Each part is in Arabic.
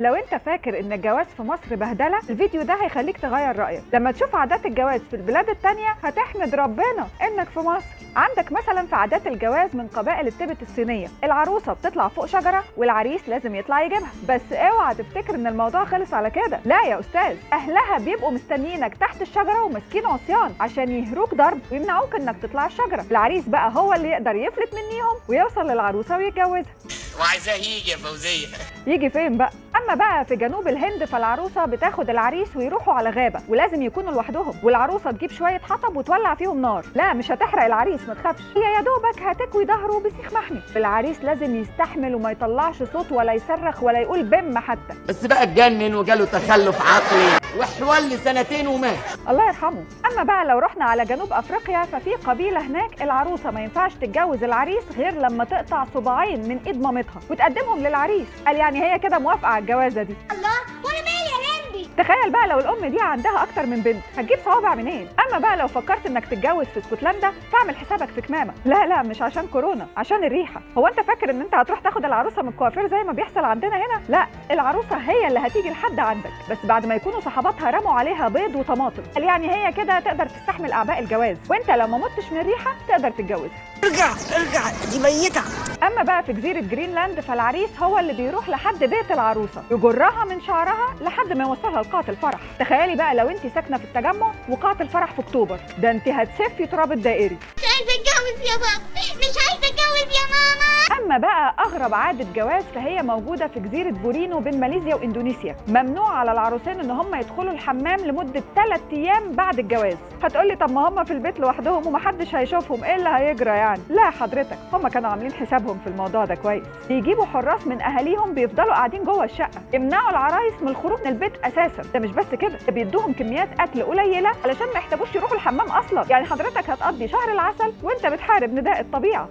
لو انت فاكر ان الجواز في مصر بهدله، الفيديو ده هيخليك تغير رايك. لما تشوف عادات الجواز في البلاد التانية هتحمد ربنا انك في مصر. عندك مثلا في عادات الجواز من قبائل التبت الصينيه، العروسه بتطلع فوق شجره والعريس لازم يطلع يجيبها. بس اوعى تفتكر ان الموضوع خلص على كده، لا يا استاذ، اهلها بيبقوا مستنيينك تحت الشجره وماسكين عصيان عشان يهروك ضرب ويمنعوك انك تطلع الشجره. العريس بقى هو اللي يقدر يفلت منيهم ويوصل للعروسه ويتجوزها. وعايزاه يجي يا فوزيه. يجي فين بقى؟ اما بقى في جنوب الهند فالعروسه بتاخد العريس ويروحوا على غابه ولازم يكونوا لوحدهم، والعروسه تجيب شويه حطب وتولع فيهم نار. لا مش هتحرق العريس، ما تخافش، هي يا دوبك هتكوي ظهره بسيخ محمي. العريس لازم يستحمل وما يطلعش صوت ولا يصرخ ولا يقول بم حتى. بس بقى اتجنن وجاله تخلف عقلي وحول سنتين ومات. الله يرحمه. اما بقى لو رحنا على جنوب افريقيا ففي قبيله هناك العروسه ما ينفعش تتجوز العريس غير لما تقطع صباعين من ايد مامتها وتقدمهم للعريس. قال يعني هي كده موافقه على الجوازه دي. الله، وانا مالي يا لمبي؟ تخيل بقى لو الام دي عندها اكتر من بنت، هتجيب صوابع منين؟ اما بقى لو فكرت انك تتجوز في اسكتلندا فاعمل حسابك في كمامه. لا مش عشان كورونا، عشان الريحه. هو انت فاكر ان انت هتروح تاخد العروسه من الكوافير زي ما بيحصل عندنا هنا؟ لا، العروسه هي اللي هتيجي لحد عندك، بس بعد ما يكونوا صحباتها رموا عليها بيض وطماطم. قال يعني هي كده تقدر تستحمل اعباء الجواز، وانت لو ما متش من الريحه تقدر تتجوزها. ارجع دي ميته. اما بقى في جزيره جرينلاند فالعريس هو اللي بيروح لحد بيت العروسه يجرها من شعرها لحد ما يوصلها لقاعه الفرح. تخيلي بقى لو انت ساكنه في التجمع وقاعه الفرح في اكتوبر، ده انت هتسفي تراب الدائري. مش عايزه اتجوز يا بابا، مش عايزه اتجوز يا ماما. اما بقى اغرب عاده جواز فهي موجوده في جزيره بورينو بين ماليزيا واندونيسيا. ممنوع على العروسين ان هم يدخلوا الحمام لمده 3 ايام بعد الجواز. هتقولي طب ما هم في البيت لوحدهم ومحدش هيشوفهم، ايه اللي هيجرى يعني؟ لا حضرتك، هم كانوا عاملين حسابهم في الموضوع ده كويس. بيجيبوا حراس من اهاليهم بيفضلوا قاعدين جوه الشقه يمنعوا العرايس من الخروج من البيت اساسا. ده مش بس كده، ده بيدوهم كميات اكل قليله علشان ما يحتاجوش يروحوا الحمام اصلا. يعني حضرتك هتقضي شهر العسل وانت بتحارب نداء الطبيعه.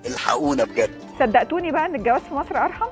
الحقونا بجد. صدقتوني بقى ان الجواز في مصر ارحم.